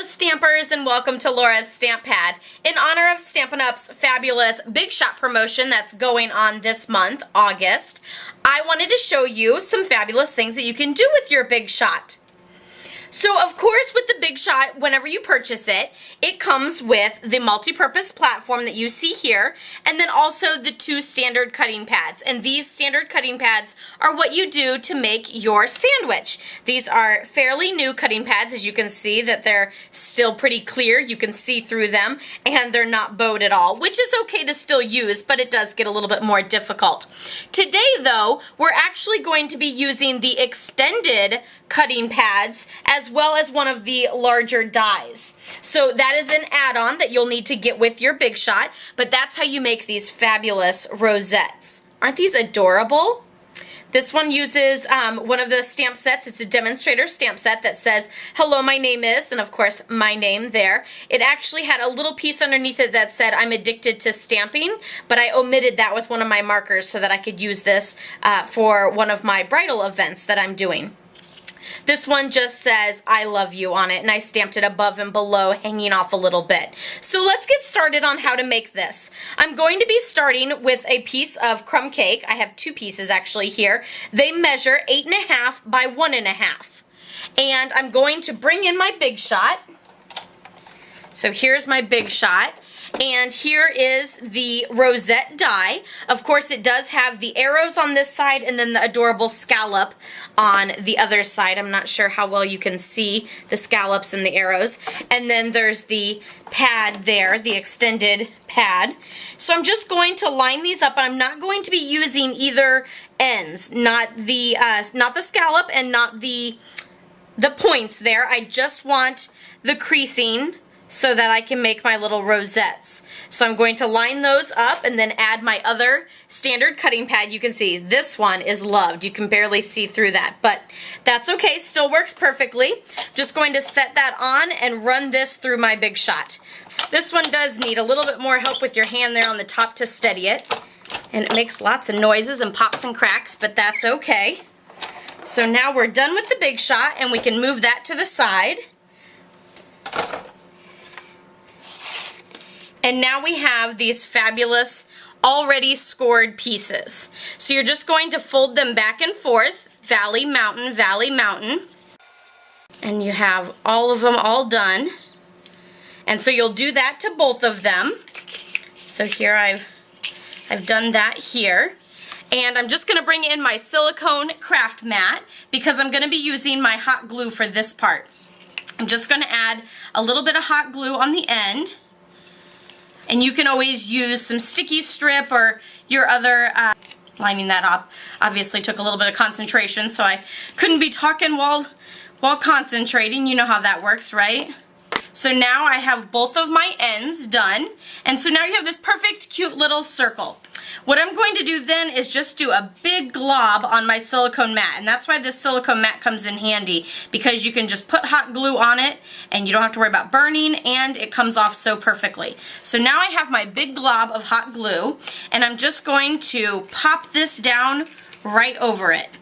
Hello Stampers and welcome to Laura's Stamp Pad. In honor of Stampin' Up's fabulous Big Shot promotion that's going on this month, August, I wanted to show you some fabulous things that you can do with your Big Shot. So of course with the Big Shot, whenever you purchase it, it comes with the multi-purpose platform that you see here, and then also the two standard cutting pads. And these standard cutting pads are what you do to make your sandwich. These are fairly new cutting pads, as you can see that they're still pretty clear. You can see through them, and they're not bowed at all, which is okay to still use, but it does get a little bit more difficult. Today though, we're actually going to be using the extended cutting pads as well as one of the larger dies. So that is an add-on that you'll need to get with your Big Shot, but that's how you make these fabulous rosettes. Aren't these adorable? This one uses one of the stamp sets. It's a demonstrator stamp set that says, "Hello, my name is," and of course my name there. It actually had a little piece underneath it that said, "I'm addicted to stamping," but I omitted that with one of my markers so that I could use this for one of my bridal events that I'm doing. This one just says, "I love you" on it, and I stamped it above and below, hanging off a little bit. So let's get started on how to make this. I'm going to be starting with a piece of crumb cake. I have two pieces actually here. They measure 8.5 by 1.5. And I'm going to bring in my Big Shot. So here's my Big Shot. And here is the rosette die. Of course, it does have the arrows on this side and then the adorable scallop on the other side. I'm not sure how well you can see the scallops and the arrows. And then there's the pad there, the extended pad. So I'm just going to line these up. I'm not going to be using either ends, not the scallop and not the points there. I just want the creasing so that I can make my little rosettes. So I'm going to line those up and then add my other standard cutting pad. You can see this one is loved. You can barely see through that, but that's okay, still works perfectly. Just going to set that on and run this through my Big Shot. This one does need a little bit more help with your hand there on the top to steady it, and it makes lots of noises and pops and cracks, but that's okay. So now we're done with the Big Shot and we can move that to the side. And now we have these fabulous already scored pieces. So you're just going to fold them back and forth, valley, mountain, valley, mountain. And you have all of them all done. And so you'll do that to both of them. So here I've done that here. And I'm just gonna bring in my Silicone Craft Mat because I'm gonna be using my hot glue for this part. I'm just gonna add a little bit of hot glue on the end. And you can always use some sticky strip or your other, lining that up obviously took a little bit of concentration, so I couldn't be talking while concentrating. You know how that works, right? So now I have both of my ends done, and so now you have this perfect cute little circle. What I'm going to do then is just do a big glob on my silicone mat, and that's why this silicone mat comes in handy, because you can just put hot glue on it and you don't have to worry about burning, and it comes off so perfectly. So now I have my big glob of hot glue, and I'm just going to pop this down right over it.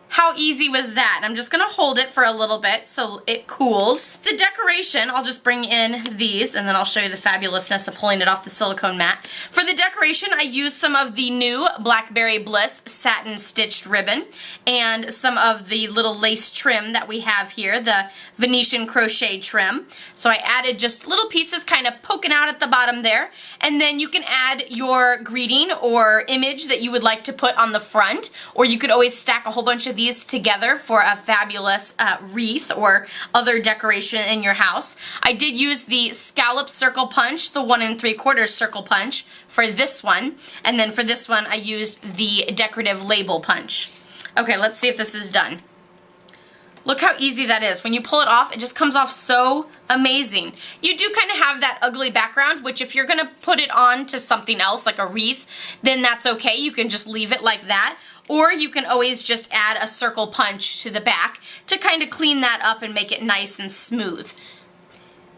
How easy was that? I'm just going to hold it for a little bit so it cools. The decoration, I'll just bring in these and then I'll show you the fabulousness of pulling it off the silicone mat. For the decoration, I used some of the new Blackberry Bliss satin stitched ribbon and some of the little lace trim that we have here, the Venetian crochet trim. So I added just little pieces kind of poking out at the bottom there, and then you can add your greeting or image that you would like to put on the front, or you could always stack a whole bunch of these together for a fabulous wreath or other decoration in your house. I did use the Scallop circle punch, the 1 3/4 circle punch for this one, and then for this one I used the Decorative label punch. Okay, let's see if this is done. Look how easy that is. When you pull it off, it just comes off so amazing. You do kind of have that ugly background, which if you're gonna put it on to something else, like a wreath, then that's okay. You can just leave it like that. Or you can always just add a circle punch to the back to kind of clean that up and make it nice and smooth.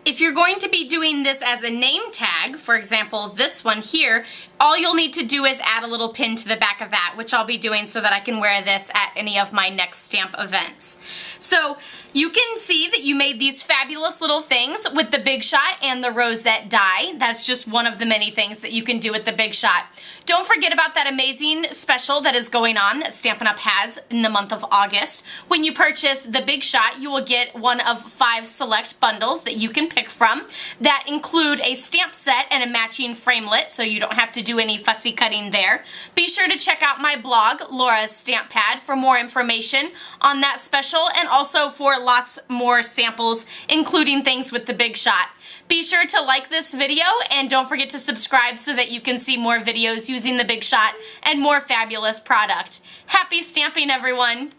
If you're going to be doing this as a name tag, for example, this one here, All you'll need to do is add a little pin to the back of that, which I'll be doing so that I can wear this at any of my next stamp events. So you can see that you made these fabulous little things with the Big Shot and the Rosette die. That's just one of the many things that you can do with the Big Shot. Don't forget about that amazing special that is going on that Stampin' Up! Has in the month of August. When you purchase the Big Shot, you will get one of 5 select bundles that you can pick from that include a stamp set and a matching framelit, so you don't have to do any fussy cutting there. Be sure to check out my blog, Laura's Stamp Pad, for more information on that special and also for lots more samples, including things with the Big Shot. Be sure to like this video and don't forget to subscribe so that you can see more videos using the Big Shot and more fabulous product. Happy stamping, everyone!